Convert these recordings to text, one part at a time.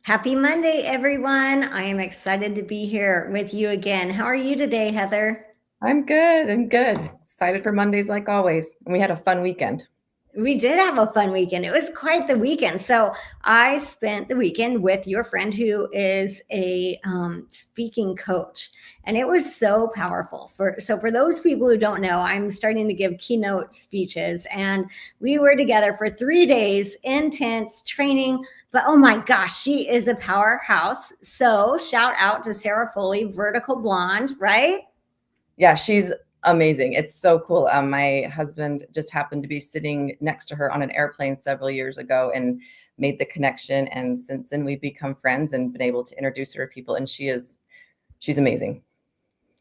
Happy Monday, everyone. I am excited to be here with you again. How are you today, Heather? I'm good. I'm good. Excited for Mondays like always. And we had a fun weekend. We did have a fun weekend. It was quite the weekend. So I spent the weekend with your friend who is a speaking coach, and it was so powerful. For those people who don't know, I'm starting to give keynote speeches, and we were together for 3 days, intense training. But oh my gosh, she is a powerhouse. So shout out to Sarah Foley, Vertical Blonde, right? Yeah, she's amazing. It's so cool. My husband just happened to be sitting next to her on an airplane several years ago and made the connection. And since then we've become friends and been able to introduce her to people. And she's amazing.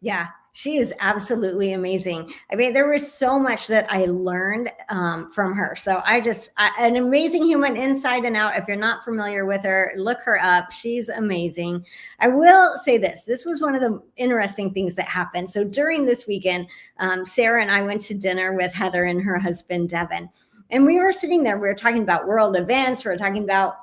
Yeah, she is absolutely amazing. I mean, there was so much that I learned from her. So an amazing human inside and out. If you're not familiar with her, look her up. She's amazing. I will say this. This was one of the interesting things that happened. So during this weekend, Sarah and I went to dinner with Heather and her husband, Devin. And we were sitting there, we were talking about world events. We were talking about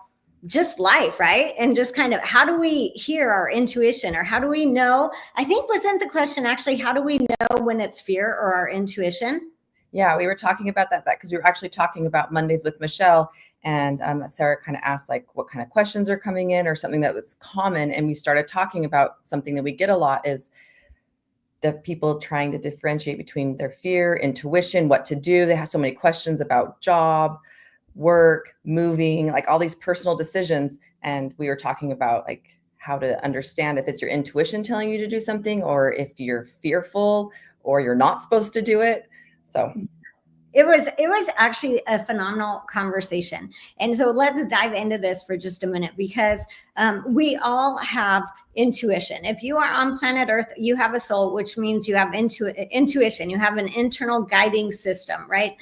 just life, right? And just kind of how do we hear our intuition, or how do we know? I think wasn't the question actually, how do we know when it's fear or our intuition? Yeah, we were talking about that because we were actually talking about Mondays with Michelle. And Sarah kind of asked like what kind of questions are coming in or something that was common. And we started talking about something that we get a lot is the people trying to differentiate between their fear, intuition, what to do. They have so many questions about job, work, moving, like all these personal decisions. And we were talking about like how to understand if it's your intuition telling you to do something or if you're fearful or you're not supposed to do it. So It was actually a phenomenal conversation. And so let's dive into this for just a minute, because we all have intuition. If you are on planet Earth, you have a soul, which means you have intuition. You have an internal guiding system, right?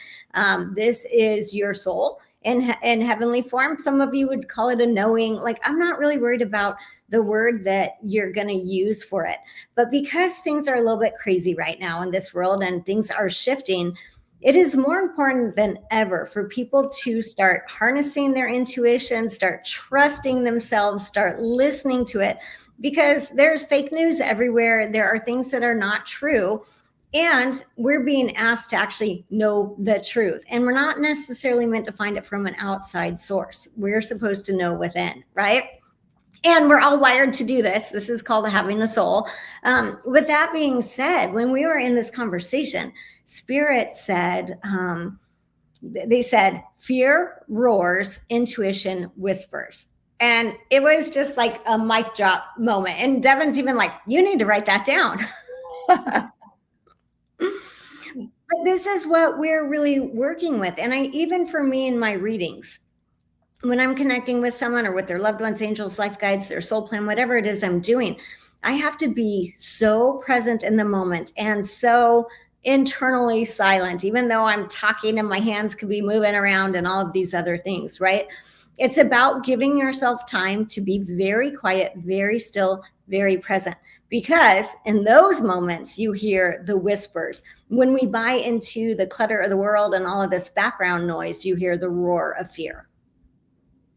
This is your soul in heavenly form. Some of you would call it a knowing. Like, I'm not really worried about the word that you're going to use for it. But because things are a little bit crazy right now in this world and things are shifting, it is more important than ever for people to start harnessing their intuition, start trusting themselves, start listening to it, because there's fake news everywhere. There are things that are not true. And we're being asked to actually know the truth. And we're not necessarily meant to find it from an outside source. We're supposed to know within, right? And we're all wired to do this. This is called having a soul. With that being said, when we were in this conversation, Spirit said, they said, fear roars, intuition whispers. And it was just like a mic drop moment. And Devin's even like, you need to write that down. But this is what we're really working with. And even for me in my readings, when I'm connecting with someone or with their loved ones, angels, life guides, their soul plan, whatever it is I'm doing, I have to be so present in the moment and so internally silent, even though I'm talking and my hands could be moving around and all of these other things, right? It's about giving yourself time to be very quiet, very still, very present, because in those moments you hear the whispers. When we buy into the clutter of the world and all of this background noise, you hear the roar of fear.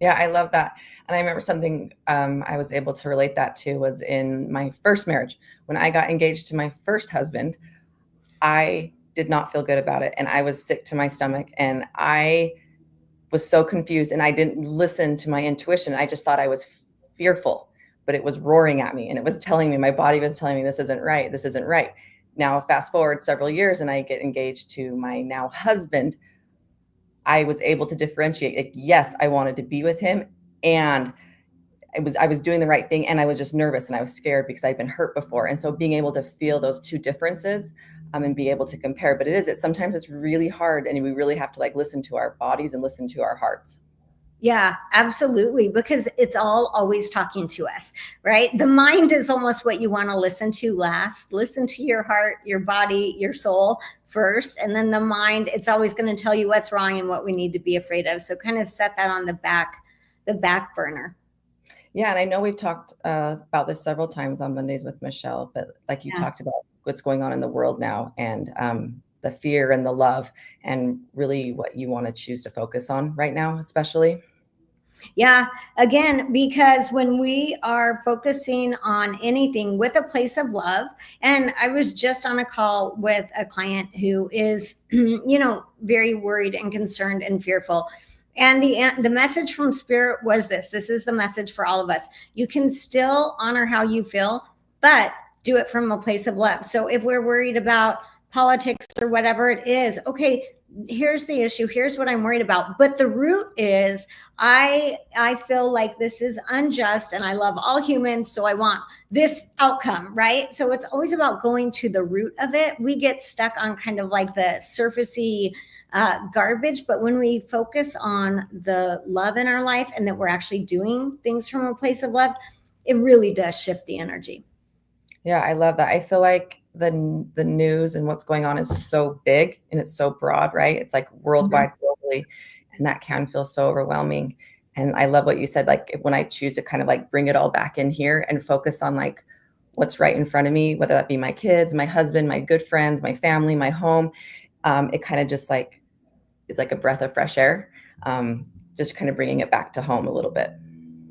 yeah, I love that. And I remember something I was able to relate that to was in my first marriage. When I got engaged to my first husband, I did not feel good about it. And I was sick to my stomach. And I was so confused and I didn't listen to my intuition. I just thought I was fearful, but it was roaring at me and it was telling me, my body was telling me, this isn't right. This isn't right. Now, fast forward several years and I get engaged to my now husband. I was able to differentiate. Like, yes, I wanted to be with him, and I was doing the right thing, and I was just nervous and I was scared because I'd been hurt before. And so being able to feel those two differences and be able to compare, but sometimes it's really hard, and we really have to like listen to our bodies and listen to our hearts. Yeah, absolutely. Because it's all always talking to us, right? The mind is almost what you want to listen to last. Listen to your heart, your body, your soul first. And then the mind, it's always going to tell you what's wrong and what we need to be afraid of. So kind of set that on the back burner. Yeah, and I know we've talked about this several times on Mondays with Michelle, but like you Yeah. talked about what's going on in the world now, and the fear and the love, and really what you want to choose to focus on right now, especially. Yeah, again, because when we are focusing on anything with a place of love, and I was just on a call with a client who is, very worried and concerned and fearful. And the message from spirit was this is the message for all of us. You can still honor how you feel, but do it from a place of love. So if we're worried about politics or whatever it is, okay, here's the issue, here's what I'm worried about, but the root is I feel like this is unjust and I love all humans, so I want this outcome, right? So it's always about going to the root of it. We get stuck on kind of like the surfacey garbage, but when we focus on the love in our life and that we're actually doing things from a place of love, it really does shift the energy. Yeah, I love that. I feel like the news and what's going on is so big and it's so broad, right? It's like worldwide, globally, and that can feel so overwhelming. And I love what you said, like when I choose to kind of like bring it all back in here and focus on like what's right in front of me, whether that be my kids, my husband, my good friends, my family, my home, it kind of just like, it's like a breath of fresh air, just kind of bringing it back to home a little bit.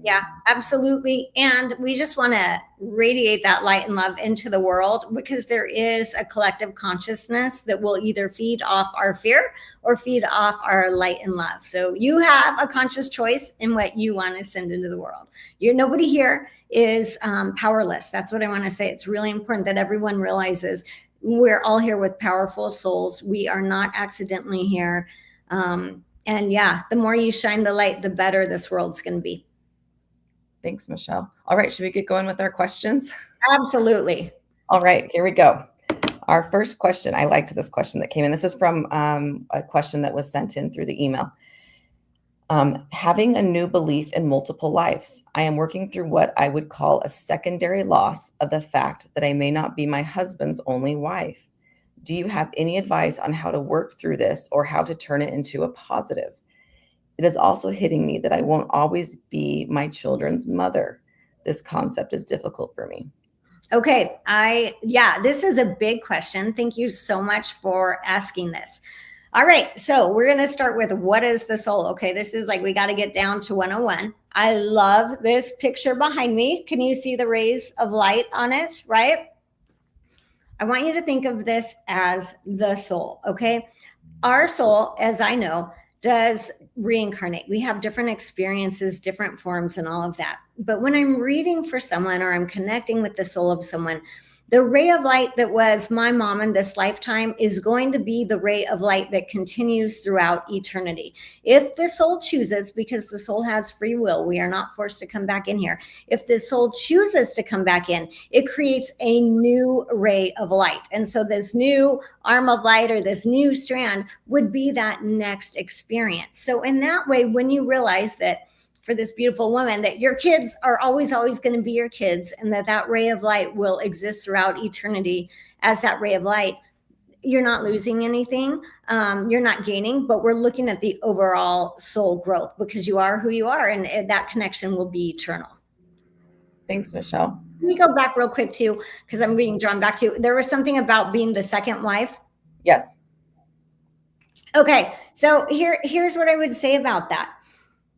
Yeah, absolutely. And we just want to radiate that light and love into the world because there is a collective consciousness that will either feed off our fear or feed off our light and love. So you have a conscious choice in what you want to send into the world. Nobody here is powerless. That's what I want to say. It's really important that everyone realizes we're all here with powerful souls. We are not accidentally here. And yeah, the more you shine the light, the better this world's going to be. Thanks, Michelle. All right, should we get going with our questions? Absolutely. All right, here we go. Our first question, I liked this question that came in. This is from a question that was sent in through the email. Having a new belief in multiple lives. I am working through what I would call a secondary loss of the fact that I may not be my husband's only wife. Do you have any advice on how to work through this or how to turn it into a positive? It is also hitting me that I won't always be my children's mother. This concept is difficult for me. Okay. This is a big question. Thank you so much for asking this. All right. So we're going to start with what is the soul? Okay. This is like, we got to get down to 101. I love this picture behind me. Can you see the rays of light on it? Right. I want you to think of this as the soul. Okay. Our soul, as I know, does reincarnate. We have different experiences, different forms, and all of that. But when I'm reading for someone or I'm connecting with the soul of someone, the ray of light that was my mom in this lifetime is going to be the ray of light that continues throughout eternity. If the soul chooses, because the soul has free will, we are not forced to come back in here. If the soul chooses to come back in, it creates a new ray of light. And so this new arm of light or this new strand would be that next experience. So in that way, when you realize that for this beautiful woman, that your kids are always going to be your kids, and that ray of light will exist throughout eternity as that ray of light, you're not losing anything. You're not gaining, but we're looking at the overall soul growth because you are who you are, and that connection will be eternal. Thanks, Michelle. Let me go back real quick too, because I'm being drawn back to, there was something about being the second wife. Yes. Okay. So here's what I would say about that.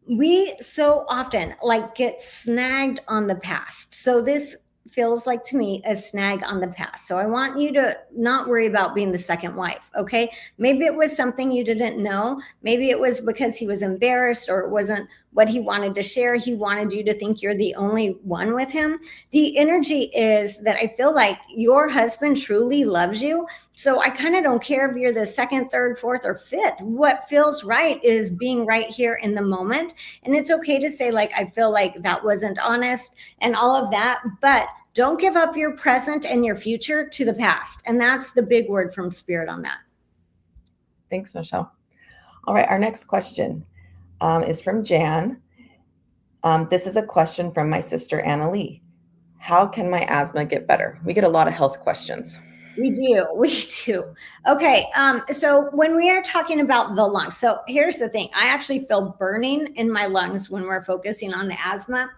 We so often like get snagged on the past. So this feels like to me a snag on the past. So I want you to not worry about being the second wife. Okay. Maybe it was something you didn't know. Maybe it was because he was embarrassed or it wasn't what he wanted to share. He wanted you to think you're the only one with him. The energy is that I feel like your husband truly loves you. So I kind of don't care if you're the second, third, fourth, or fifth. What feels right is being right here in the moment. And it's okay to say, like, I feel like that wasn't honest and all of that, but don't give up your present and your future to the past. And that's the big word from Spirit on that. Thanks, Michelle. All right, our next question is from Jan. This is a question from my sister, Anna Lee. How can my asthma get better? We get a lot of health questions. We do. Okay. So when we are talking about the lungs, so here's the thing. I actually feel burning in my lungs when we're focusing on the asthma.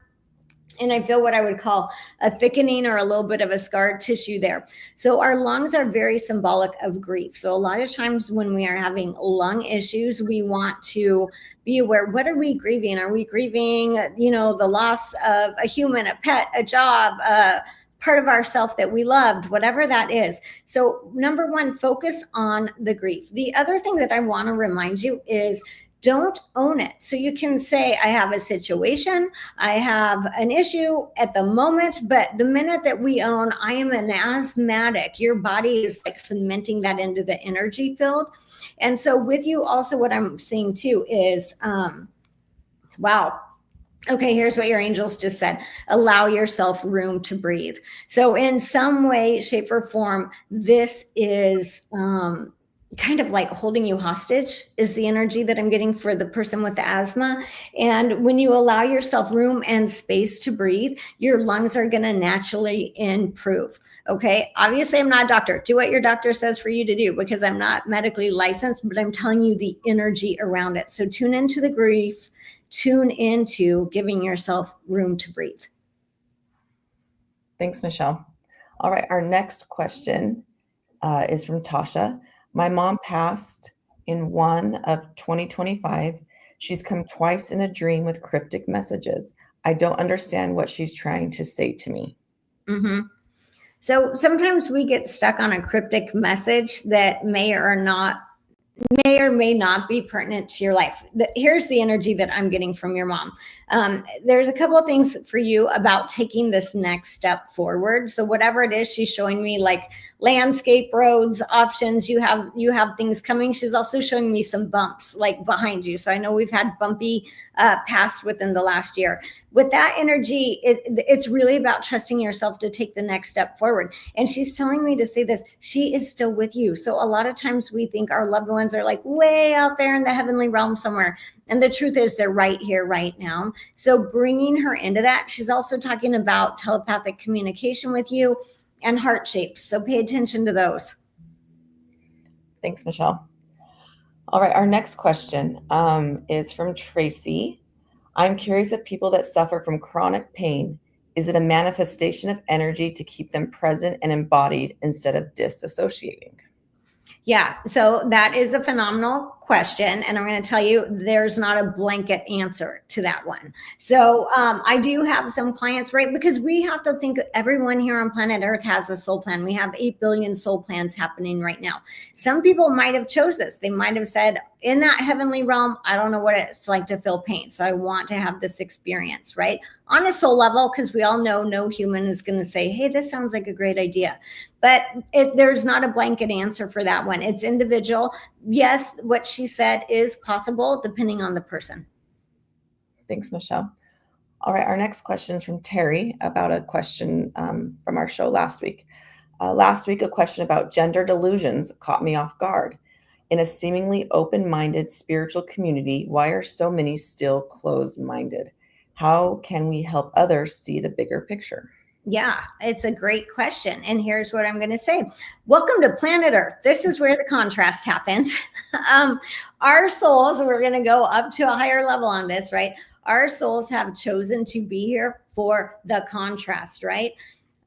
And I feel what I would call a thickening or a little bit of a scar tissue there. So our lungs are very symbolic of grief. So a lot of times when we are having lung issues, we want to be aware, what are we grieving? Are we grieving, the loss of a human, a pet, a job, part of ourself that we loved, whatever that is. So number one, focus on the grief. The other thing that I want to remind you is don't own it. So you can say, I have a situation, I have an issue at the moment, but the minute that we own, I am an asthmatic, your body is like cementing that into the energy field. And so with you also, what I'm seeing too is, wow. Okay, here's what your angels just said. Allow yourself room to breathe. So in some way, shape, or form, this is kind of like holding you hostage is the energy that I'm getting for the person with the asthma. And when you allow yourself room and space to breathe, your lungs are going to naturally improve. Okay. Obviously, I'm not a doctor. Do what your doctor says for you to do, because I'm not medically licensed, but I'm telling you the energy around it. So tune into the grief, tune into giving yourself room to breathe. Thanks, Michelle. All right. Our next question is from Tasha. My mom passed in 1 of 2025. She's come twice in a dream with cryptic messages. I don't understand what she's trying to say to me. Mm-hmm. So sometimes we get stuck on a cryptic message that may or may not be pertinent to your life. Here's the energy that I'm getting from your mom. There's a couple of things for you about taking this next step forward. So whatever it is, she's showing me like landscape, roads, options. You have things coming. She's also showing me some bumps like behind you. So I know we've had bumpy past within the last year. With that energy, it's really about trusting yourself to take the next step forward. And she's telling me to say this, she is still with you. So a lot of times we think our loved ones are like way out there in the heavenly realm somewhere. And the truth is they're right here, right now. So bringing her into that, she's also talking about telepathic communication with you and heart shapes. So pay attention to those. Thanks, Michelle. All right. Our next question is from Tracy. I'm curious if people that suffer from chronic pain, is it a manifestation of energy to keep them present and embodied instead of disassociating? Yeah, so that is a phenomenal question. And I'm going to tell you, there's not a blanket answer to that one. So I do have some clients, right? Because we have to think everyone here on planet Earth has a soul plan. We have 8 billion soul plans happening right now. Some people might have chose this. They might have said, in that heavenly realm, I don't know what it's like to feel pain. So I want to have this experience, right? On a soul level, because we all know no human is going to say, hey, this sounds like a great idea. But there's not a blanket answer for that one. It's individual. Yes, what she said is possible depending on the person. Thanks, Michelle. All right, our next question is from Terry about a question from our show last week. Last week, a question about gender delusions caught me off guard. In a seemingly open-minded spiritual community, why are so many still closed-minded? How can we help others see the bigger picture? Yeah, it's a great question. And here's what I'm going to say. Welcome to planet Earth. This is where the contrast happens. Our souls, we're going to go up to a higher level on this, right? Our souls have chosen to be here for the contrast, right?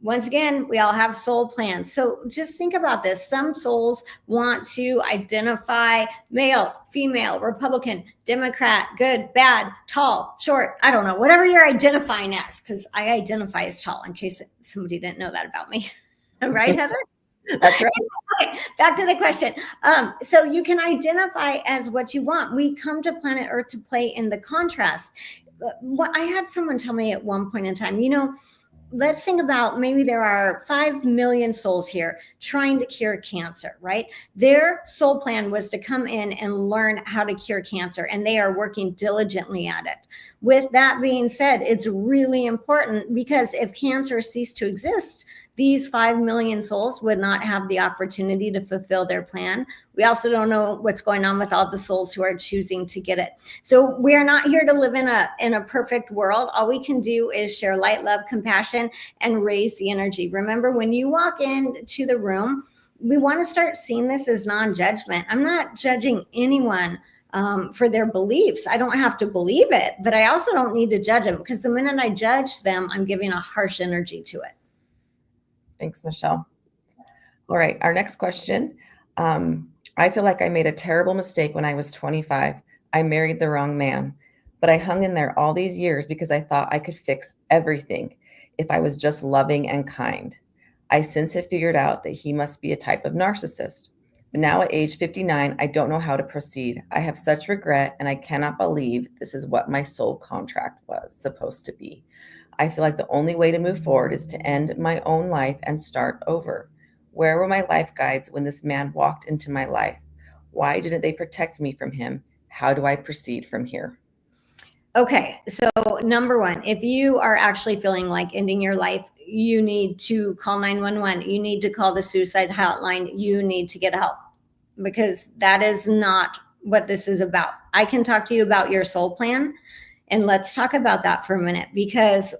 Once again, we all have soul plans. So just think about this. Some souls want to identify male, female, Republican, Democrat, good, bad, tall, short. I don't know, whatever you're identifying as, because I identify as tall in case somebody didn't know that about me. Right, Heather? That's right. Okay, back to the question. So you can identify as what you want. We come to planet Earth to play in the contrast. I had someone tell me at one point in time, let's think about maybe there are 5 million souls here trying to cure cancer, right? Their soul plan was to come in and learn how to cure cancer, and they are working diligently at it. With that being said, it's really important because if cancer ceased to exist, these 5 million souls would not have the opportunity to fulfill their plan. We also don't know what's going on with all the souls who are choosing to get it. So we are not here to live in a perfect world. All we can do is share light, love, compassion, and raise the energy. Remember, when you walk into the room, we want to start seeing this as non-judgment. I'm not judging anyone for their beliefs. I don't have to believe it, but I also don't need to judge them, because the minute I judge them, I'm giving a harsh energy to it. Thanks, Michelle. All right, our next question. I feel like I made a terrible mistake when I was 25. I married the wrong man, but I hung in there all these years because I thought I could fix everything if I was just loving and kind. I since have figured out that he must be a type of narcissist. But now at age 59, I don't know how to proceed. I have such regret, and I cannot believe this is what my soul contract was supposed to be. I feel like the only way to move forward is to end my own life and start over. Where were my life guides when this man walked into my life? Why didn't they protect me from him? How do I proceed from here? Okay, so number one, if you are actually feeling like ending your life, you need to call 911. You need to call the suicide hotline. You need to get help, because that is not what this is about. I can talk to you about your soul plan, and let's talk about that for a minute, because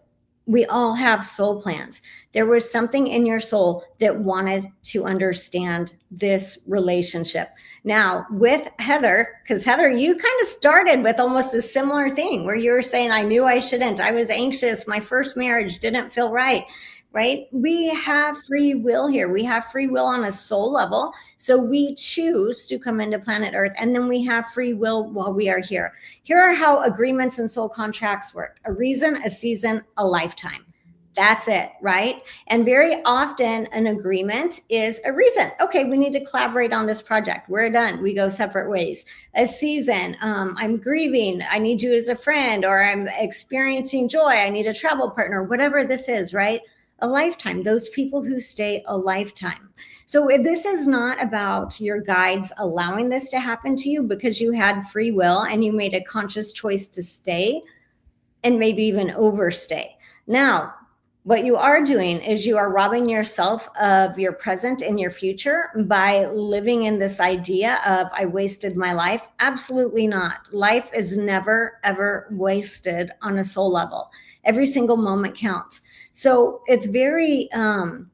we all have soul plans. There was something in your soul that wanted to understand this relationship. Now, with Heather, because Heather, you kind of started with almost a similar thing where you were saying, I knew I shouldn't. I was anxious. My first marriage didn't feel right. Right? We have free will here. We have free will on a soul level. So we choose to come into planet Earth, and then we have free will while we are here. Here are how agreements and soul contracts work: a reason, a season, a lifetime. That's it, right? And very often an agreement is a reason. Okay, we need to collaborate on this project. We're done. We go separate ways. A season, I'm grieving. I need you as a friend, or I'm experiencing joy. I need a travel partner, whatever this is, right? A lifetime, those people who stay a lifetime. So this is not about your guides allowing this to happen to you because you had free will and you made a conscious choice to stay and maybe even overstay. Now, what you are doing is you are robbing yourself of your present and your future by living in this idea of, I wasted my life. Absolutely not. Life is never, ever wasted on a soul level. Every single moment counts. So it's very, the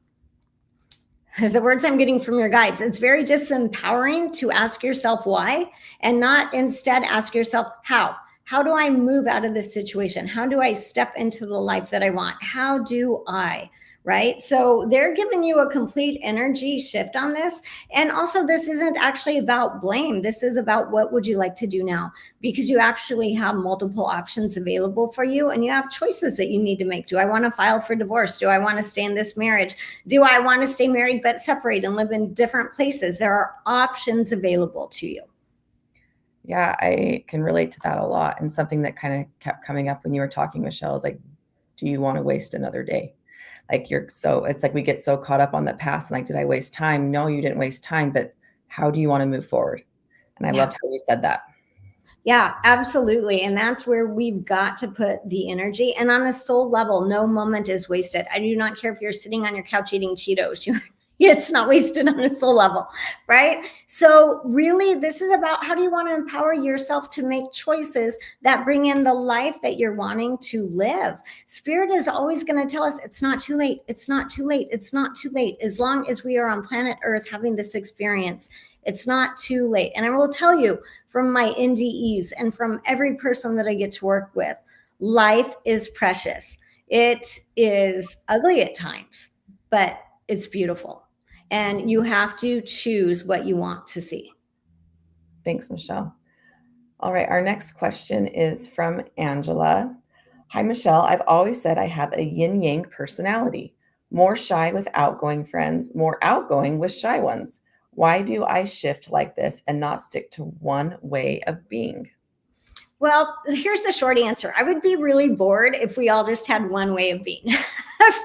words I'm getting from your guides, it's very disempowering to ask yourself why, and not instead ask yourself how. How do I move out of this situation? How do I step into the life that I want? How do I? Right? So they're giving you a complete energy shift on this. And also, this isn't actually about blame. This is about what would you like to do now? Because you actually have multiple options available for you, and you have choices that you need to make. Do I want to file for divorce? Do I want to stay in this marriage? Do I want to stay married but separate and live in different places? There are options available to you. Yeah, I can relate to that a lot. And something that kind of kept coming up when you were talking, Michelle, is like, do you want to waste another day? Like it's like we get so caught up on the past and like, did I waste time? No, you didn't waste time, but how do you want to move forward? And I loved how you said that. Yeah, absolutely. And that's where we've got to put the energy. And on a soul level, no moment is wasted. I do not care if you're sitting on your couch eating Cheetos. It's not wasted on a soul level, right? So really, this is about, how do you want to empower yourself to make choices that bring in the life that you're wanting to live? Spirit is always going to tell us it's not too late. It's not too late. It's not too late. As long as we are on planet Earth having this experience, it's not too late. And I will tell you from my NDEs and from every person that I get to work with, life is precious. It is ugly at times, but it's beautiful. And you have to choose what you want to see. Thanks, Michelle. All right, our next question is from Angela. Hi, Michelle. I've always said I have a yin-yang personality, more shy with outgoing friends, more outgoing with shy ones. Why do I shift like this and not stick to one way of being? Well, here's the short answer. I would be really bored if we all just had one way of being,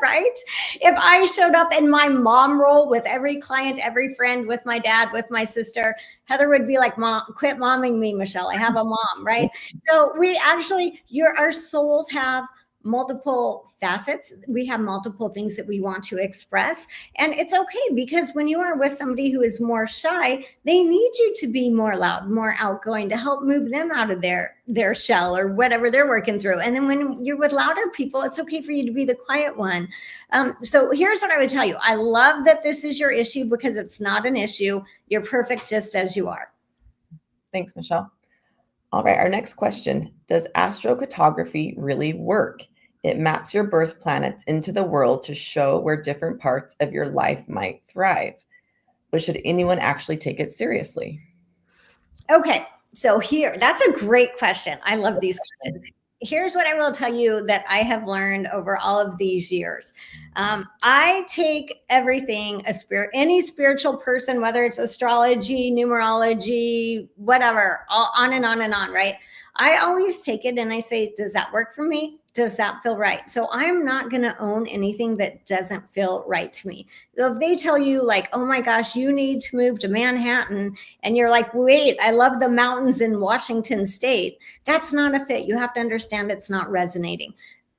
right? If I showed up in my mom role with every client, every friend, with my dad, with my sister, Heather would be like, Mom, quit momming me, Michelle. I have a mom, right? So we actually, our souls have multiple facets. We have multiple things that we want to express. And it's okay, because when you are with somebody who is more shy, they need you to be more loud, more outgoing, to help move them out of their shell or whatever they're working through. And then when you're with louder people, it's okay for you to be the quiet one. So here's what I would tell you. I love that this is your issue, because it's not an issue. You're perfect just as you are. Thanks, Michelle. All right, our next question. Does astrocartography really work? It maps your birth planets into the world to show where different parts of your life might thrive. But should anyone actually take it seriously? Okay, so that's a great question. I love these questions. Here's what I will tell you that I have learned over all of these years. I take everything any spiritual person, whether it's astrology, numerology, whatever, on and on and on, right? I always take it and I say, does that work for me? Does that feel right? So I'm not going to own anything that doesn't feel right to me. So if they tell you, like, oh my gosh, you need to move to Manhattan, and you're like, wait, I love the mountains in Washington State, that's not a fit. You have to understand it's not resonating.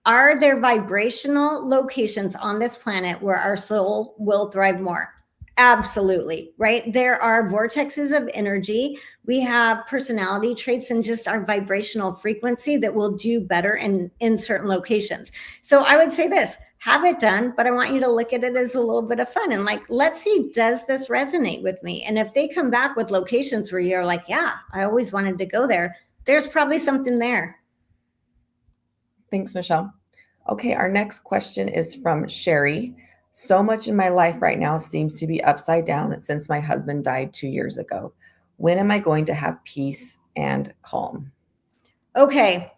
Are there vibrational locations on this planet where our soul will thrive more? Absolutely, right? There are vortexes of energy. We have personality traits and just our vibrational frequency that will do better in certain locations. So I would say this, have it done, but I want you to look at it as a little bit of fun and like, let's see, does this resonate with me? And if they come back with locations where you're like, yeah, I always wanted to go there, there's probably something there. Thanks, Michelle. Okay, our next question is from Sherry. So much in my life right now seems to be upside down since my husband died 2 years ago. When am I going to have peace and calm? Okay.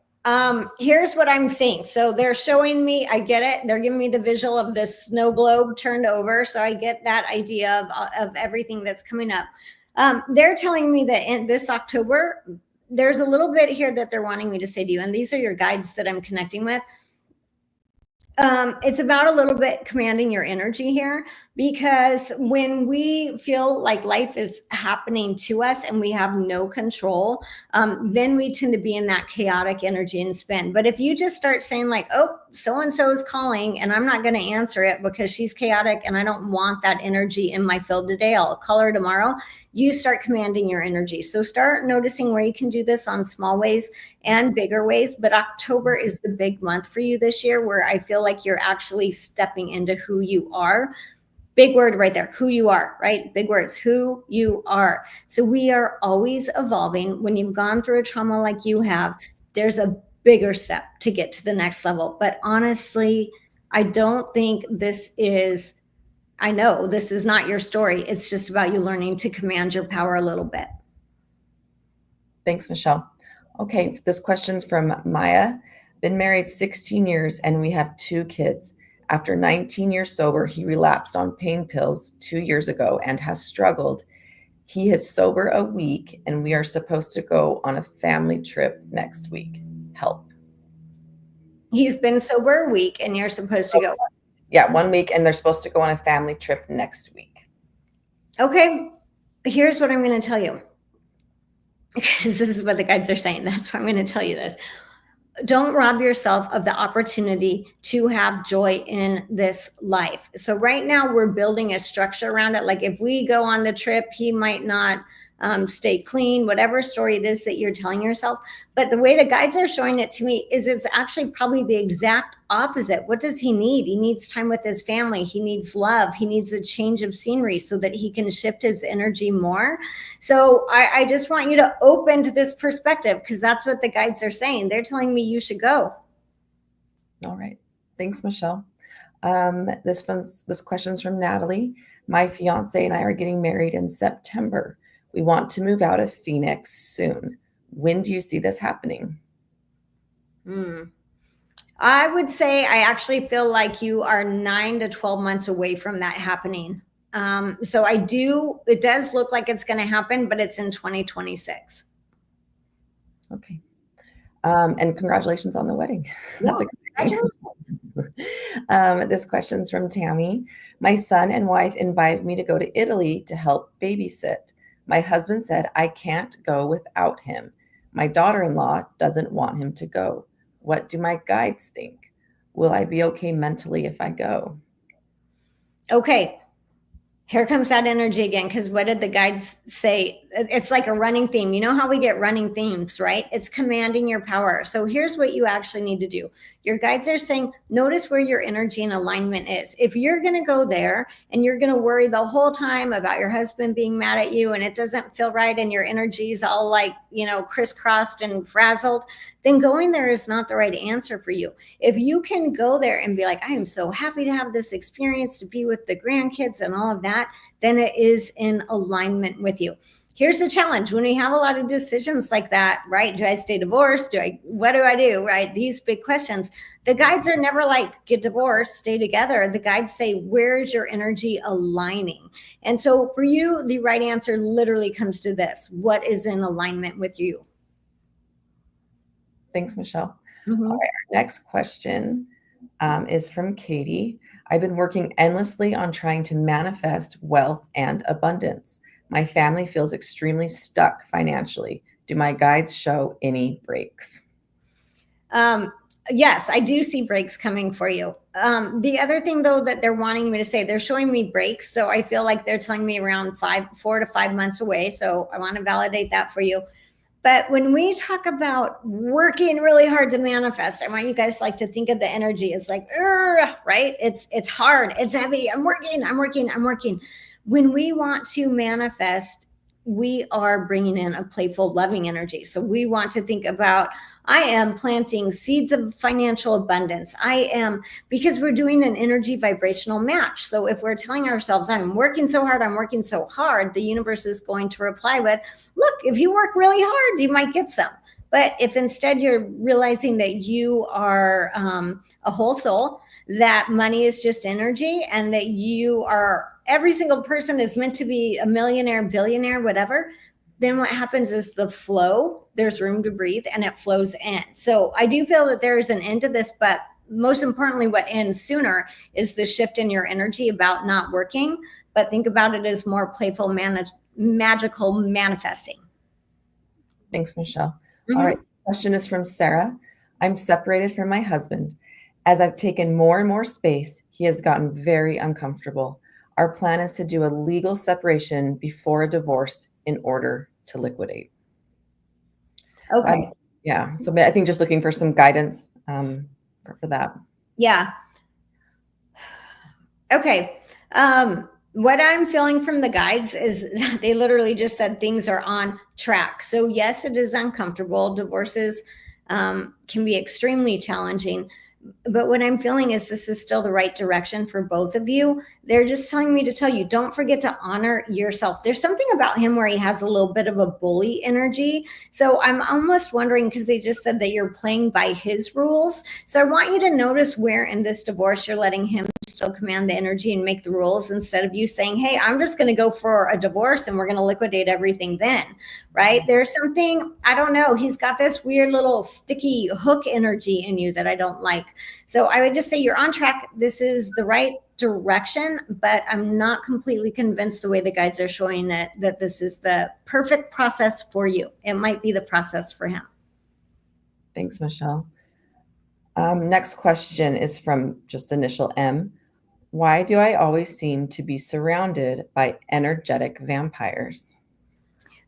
Here's what I'm seeing. So they're showing me, I get it. They're giving me the visual of this snow globe turned over. So I get that idea of everything that's coming up. They're telling me that in this October, there's a little bit here that they're wanting me to say to you. And these are your guides that I'm connecting with. It's about a little bit commanding your energy here, because when we feel like life is happening to us and we have no control, then we tend to be in that chaotic energy and spin. But if you just start saying like, oh, so-and-so is calling and I'm not going to answer it because she's chaotic and I don't want that energy in my field today, I'll call her tomorrow. You start commanding your energy. So start noticing where you can do this on small ways and bigger ways. But October is the big month for you this year, where I feel like you're actually stepping into who you are. Big word right there, who you are, right? Big words, who you are. So we are always evolving. When you've gone through a trauma like you have, there's a bigger step to get to the next level. But honestly, I don't think I know this is not your story. It's just about you learning to command your power a little bit. Thanks, Michelle. Okay, this question's from Maya. Been married 16 years and we have 2 kids. After 19 years sober, he relapsed on pain pills 2 years ago and has struggled. He is sober a week and we are supposed to go on a family trip next week. Help. He's been sober a week and you're supposed to go. Yeah, 1 week, and they're supposed to go on a family trip next week. Okay, here's what I'm going to tell you. Because this is what the guides are saying. That's why I'm going to tell you this. Don't rob yourself of the opportunity to have joy in this life. So right now we're building a structure around it. Like if we go on the trip, he might not stay clean, whatever story it is that you're telling yourself. But the way the guides are showing it to me is it's actually probably the exact opposite. What does he need? He needs time with his family. He needs love. He needs a change of scenery so that he can shift his energy more. So I just want you to open to this perspective, because that's what the guides are saying. They're telling me you should go. All right. Thanks, Michelle. This question's from Natalie. My fiance and I are getting married in September. We want to move out of Phoenix soon. When do you see this happening? I would say I actually feel like you are 9 to 12 months away from that happening. So it does look like it's going to happen, but it's in 2026. Okay. And congratulations on the wedding. Yeah, That's exciting. This question's from Tammy. My son and wife invited me to go to Italy to help babysit. My husband said I can't go without him. My daughter-in-law doesn't want him to go. What do my guides think? Will I be okay mentally if I go? Okay. Here comes that energy again, because what did the guides say? It's like a running theme. You know how we get running themes, right? It's commanding your power. So here's what you actually need to do. Your guides are saying, notice where your energy and alignment is. If you're going to go there and you're going to worry the whole time about your husband being mad at you and it doesn't feel right and your energy is all like, crisscrossed and frazzled, then going there is not the right answer for you. If you can go there and be like, I am so happy to have this experience, to be with the grandkids and all of that, then it is in alignment with you. Here's the challenge. When we have a lot of decisions like that, right? Do I stay divorced? What do I do? Right? These big questions. The guides are never like, get divorced, stay together. The guides say, where's your energy aligning? And so for you, the right answer literally comes to this. What is in alignment with you? Thanks, Michelle. Mm-hmm. All right, our next question is from Katie. I've been working endlessly on trying to manifest wealth and abundance. My family feels extremely stuck financially. Do my guides show any breaks? Yes, I do see breaks coming for you. The other thing, though, that they're wanting me to say, they're showing me breaks. So I feel like they're telling me around 4 to 5 months away. So I want to validate that for you. But when we talk about working really hard to manifest, I want you guys to think of the energy. It's like, right? It's hard. It's heavy. I'm working. When we want to manifest, we are bringing in a playful, loving energy. So we want to think about, I am planting seeds of financial abundance. Because we're doing an energy vibrational match. So if we're telling ourselves, I'm working so hard, the universe is going to reply with, look, if you work really hard, you might get some. But if instead you're realizing that you are a whole soul, that money is just energy, and that every single person is meant to be a millionaire, billionaire, whatever, then what happens is the flow, there's room to breathe, and it flows in. So I do feel that there is an end to this, but most importantly, what ends sooner is the shift in your energy about not working, but think about it as more playful, magical manifesting. Thanks, Michelle. Mm-hmm. All right, question is from Sarah. I'm separated from my husband. As I've taken more and more space, he has gotten very uncomfortable. Our plan is to do a legal separation before a divorce in order to liquidate. Okay. So I think just looking for some guidance for that. Yeah. Okay. What I'm feeling from the guides is they literally just said things are on track. So yes, it is uncomfortable. Divorces can be extremely challenging. But what I'm feeling is this is still the right direction for both of you. They're just telling me to tell you, don't forget to honor yourself. There's something about him where he has a little bit of a bully energy. So I'm almost wondering, because they just said that you're playing by his rules. So I want you to notice where in this divorce you're letting him still command the energy and make the rules, instead of you saying, hey, I'm just going to go for a divorce and we're going to liquidate everything then, right? There's something, I don't know, he's got this weird little sticky hook energy in you that I don't like. So I would just say you're on track. This is the right direction, but I'm not completely convinced the way the guides are showing that this is the perfect process for you. It might be the process for him. Thanks, Michelle. Next question is from just initial M. Why do I always seem to be surrounded by energetic vampires?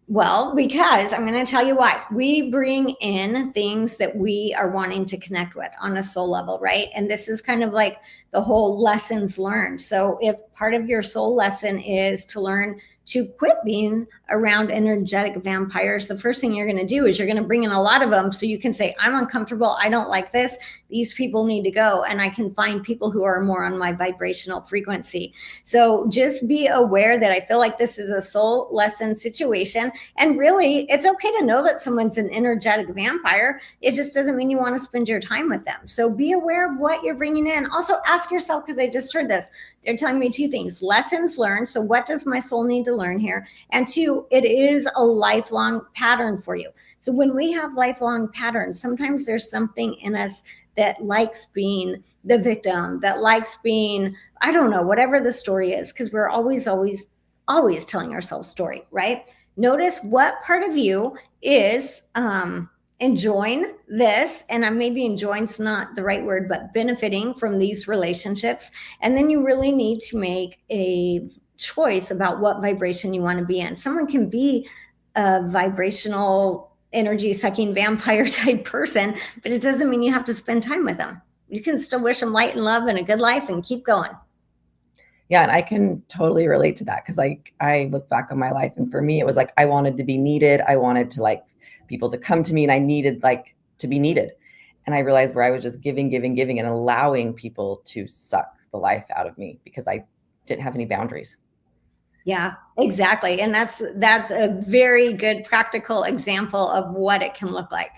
Well, because I'm going to tell you why. We bring in things that we are wanting to connect with on a soul level, right? And this is kind of like the whole lessons learned. So if part of your soul lesson is to learn to quit being around energetic vampires, the first thing you're going to do is you're going to bring in a lot of them so you can say, I'm uncomfortable. I don't like this. These people need to go. And I can find people who are more on my vibrational frequency. So just be aware that I feel like this is a soul lesson situation. And really, it's okay to know that someone's an energetic vampire. It just doesn't mean you want to spend your time with them. So be aware of what you're bringing in. Also ask yourself, because I just heard this, they're telling me two things: lessons learned. So what does my soul need to learn here? And two, it is a lifelong pattern for you. So when we have lifelong patterns, sometimes there's something in us that likes being the victim, that likes being, I don't know, whatever the story is, because we're always telling ourselves story, right? Notice what part of you is enjoying this, and maybe enjoying's not the right word, but benefiting from these relationships. And then you really need to make a choice about what vibration you want to be in. Someone can be a vibrational energy sucking vampire type person, but it doesn't mean you have to spend time with them. You can still wish them light and love and a good life and keep going. Yeah, and I can totally relate to that because like I look back on my life, and for me it was like I wanted to be needed. I wanted to like people to come to me, and I needed like to be needed. And I realized where I was just giving, giving, giving, and allowing people to suck the life out of me because I didn't have any boundaries. Yeah, exactly. And that's a very good practical example of what it can look like.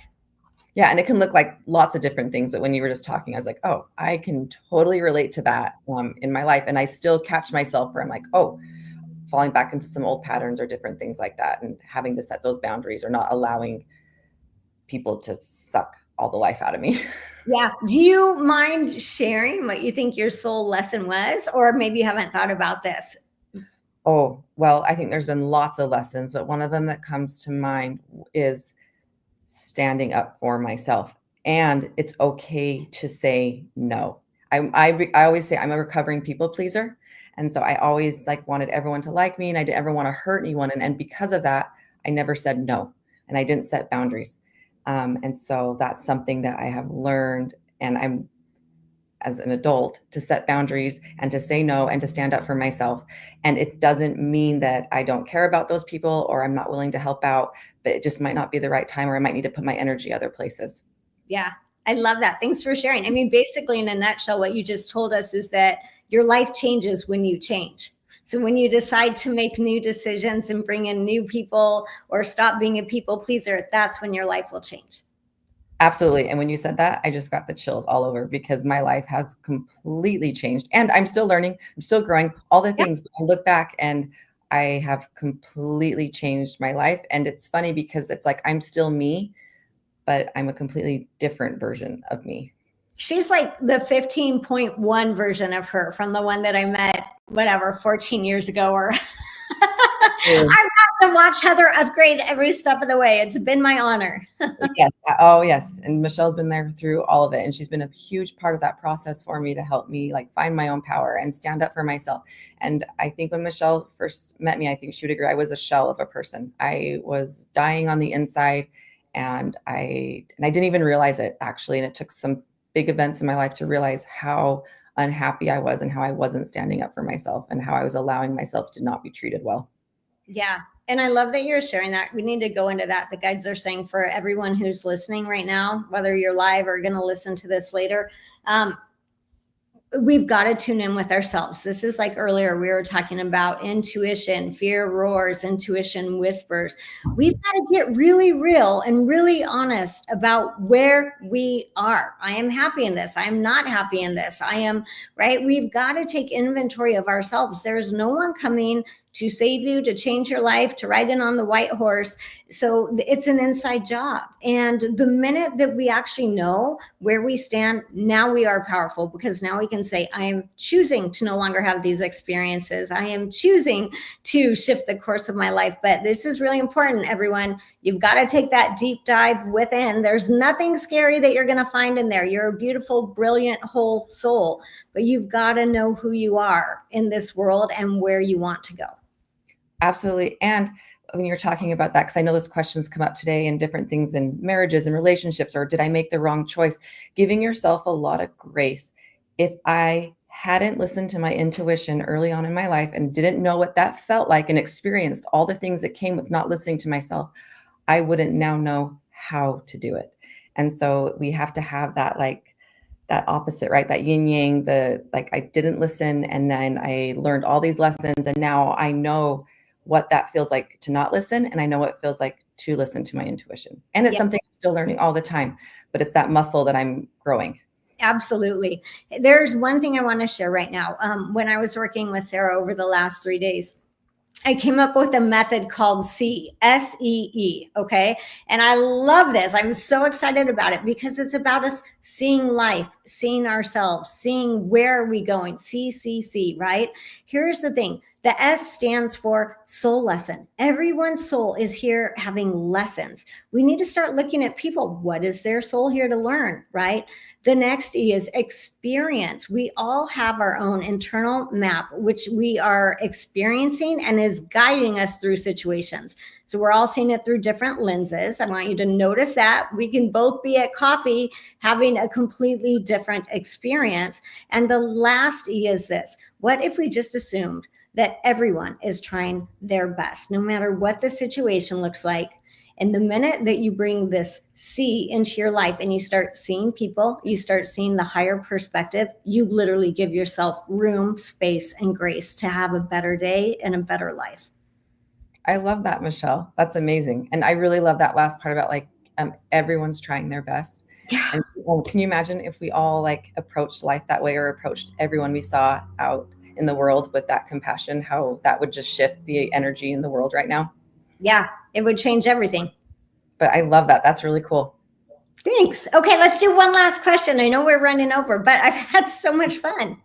Yeah, and it can look like lots of different things. But when you were just talking, I was like, oh, I can totally relate to that in my life. And I still catch myself where I'm like, oh, falling back into some old patterns or different things like that, and having to set those boundaries or not allowing people to suck all the life out of me. Yeah. Do you mind sharing what you think your soul lesson was? Or maybe you haven't thought about this. Oh, well, I think there's been lots of lessons, but one of them that comes to mind is standing up for myself. And it's okay to say no. I always say I'm a recovering people pleaser. And so I always like wanted everyone to like me, and I didn't ever want to hurt anyone. And because of that, I never said no, and I didn't set boundaries. And so that's something that I have learned. And I'm as an adult to set boundaries and to say no and to stand up for myself. And it doesn't mean that I don't care about those people or I'm not willing to help out, but it just might not be the right time, or I might need to put my energy other places. Yeah. I love that. Thanks for sharing. I mean, basically, in a nutshell, what you just told us is that your life changes when you change. So when you decide to make new decisions and bring in new people or stop being a people pleaser, that's when your life will change. Absolutely. And when you said that, I just got the chills all over because my life has completely changed, and I'm still learning. I'm still growing, all the Yep. things. But I look back and I have completely changed my life. And it's funny because it's like I'm still me, but I'm a completely different version of me. She's like the 15.1 version of her from the one that I met, whatever, 14 years ago. Or I've got to watch Heather upgrade every step of the way. It's been my honor. Yes. Oh, yes. And Michelle's been there through all of it. And she's been a huge part of that process for me to help me like find my own power and stand up for myself. And I think when Michelle first met me, I think she would agree. I was a shell of a person. I was dying on the inside, and I didn't even realize it actually. And it took some big events in my life to realize how unhappy I was and how I wasn't standing up for myself and how I was allowing myself to not be treated well. Yeah. And I love that you're sharing that. We need to go into that. The guides are saying for everyone who's listening right now, whether you're live or going to listen to this later, we've got to tune in with ourselves. This is like earlier, we were talking about intuition, fear roars, intuition whispers. We've got to get really real and really honest about where we are. I am happy in this. I am not happy in this. I am, right? We've got to take inventory of ourselves. There's no one coming to save you, to change your life, to ride in on the white horse. So it's an inside job. And the minute that we actually know where we stand, now we are powerful, because now we can say, I am choosing to no longer have these experiences. I am choosing to shift the course of my life. But this is really important, everyone. You've got to take that deep dive within. There's nothing scary that you're going to find in there. You're a beautiful, brilliant, whole soul, but you've got to know who you are in this world and where you want to go. Absolutely. And when you're talking about that, because I know those questions come up today in different things in marriages and relationships, or did I make the wrong choice? Giving yourself a lot of grace. If I hadn't listened to my intuition early on in my life and didn't know what that felt like and experienced all the things that came with not listening to myself, I wouldn't now know how to do it. And so we have to have that like that opposite, right? That yin yang, the like I didn't listen, and then I learned all these lessons, and now I know what that feels like to not listen, and I know what it feels like to listen to my intuition. And it's something I'm still learning all the time, but it's that muscle that I'm growing. Absolutely. There's one thing I want to share right now. When I was working with Sarah over the last 3 days, I came up with a method called SEE. Okay. And I love this. I'm so excited about it because it's about us seeing life, seeing ourselves, seeing where are we going, C, right? Here's the thing. The S stands for soul lesson. Everyone's soul is here having lessons. We need to start looking at people. What is their soul here to learn, right? The next E is experience. We all have our own internal map, which we are experiencing and is guiding us through situations. So we're all seeing it through different lenses. I want you to notice that. We can both be at coffee having a completely different experience. And the last E is this. What if we just assumed that everyone is trying their best, no matter what the situation looks like? And the minute that you bring this C into your life and you start seeing people, you start seeing the higher perspective, you literally give yourself room, space, and grace to have a better day and a better life. I love that, Michelle. That's amazing. And I really love that last part about like everyone's trying their best. Yeah. And can you imagine if we all like approached life that way, or approached everyone we saw out in the world with that compassion, how that would just shift the energy in the world right now? Yeah, it would change everything. But I love that. That's really cool. Thanks. Okay, let's do one last question. I know we're running over, but I've had so much fun.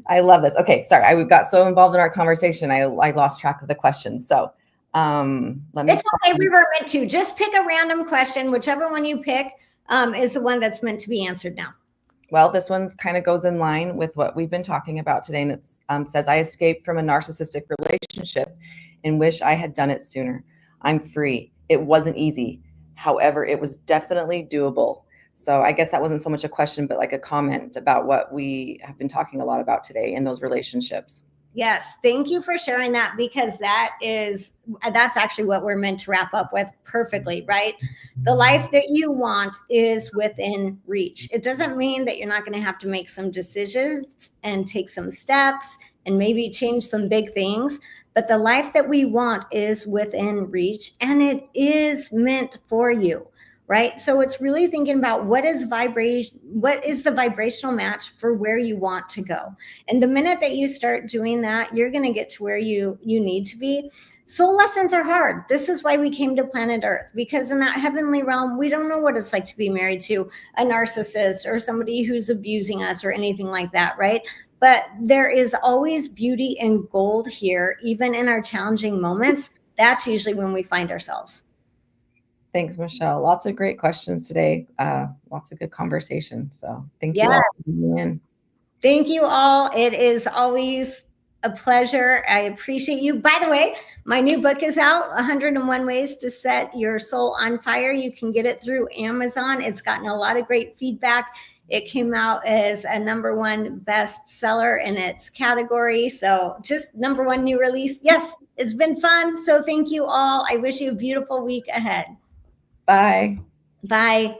I love this. Okay, sorry. We got so involved in our conversation, I lost track of the questions. So let me. It's okay. We were meant to just pick a random question. Whichever one you pick is the one that's meant to be answered now. Well, this one's kind of goes in line with what we've been talking about today. And it says, I escaped from a narcissistic relationship and wish I had done it sooner. I'm free. It wasn't easy. However, it was definitely doable. So I guess that wasn't so much a question, but like a comment about what we have been talking a lot about today in those relationships. Yes, thank you for sharing that, because that's actually what we're meant to wrap up with perfectly, right? The life that you want is within reach. It doesn't mean that you're not going to have to make some decisions and take some steps and maybe change some big things, but the life that we want is within reach, and it is meant for you. Right. So it's really thinking about what is the vibrational match for where you want to go. And the minute that you start doing that, you're going to get to where you need to be. Soul lessons are hard. This is why we came to planet Earth, because in that heavenly realm, we don't know what it's like to be married to a narcissist or somebody who's abusing us or anything like that. Right. But there is always beauty and gold here, even in our challenging moments. That's usually when we find ourselves. Thanks, Michelle. Lots of great questions today. Lots of good conversation. So thank you all for being in. Thank you all. It is always a pleasure. I appreciate you. By the way, my new book is out, 101 Ways to Set Your Soul on Fire. You can get it through Amazon. It's gotten a lot of great feedback. It came out as a #1 bestseller in its category. So just #1 new release. Yes, it's been fun. So thank you all. I wish you a beautiful week ahead. Bye. Bye.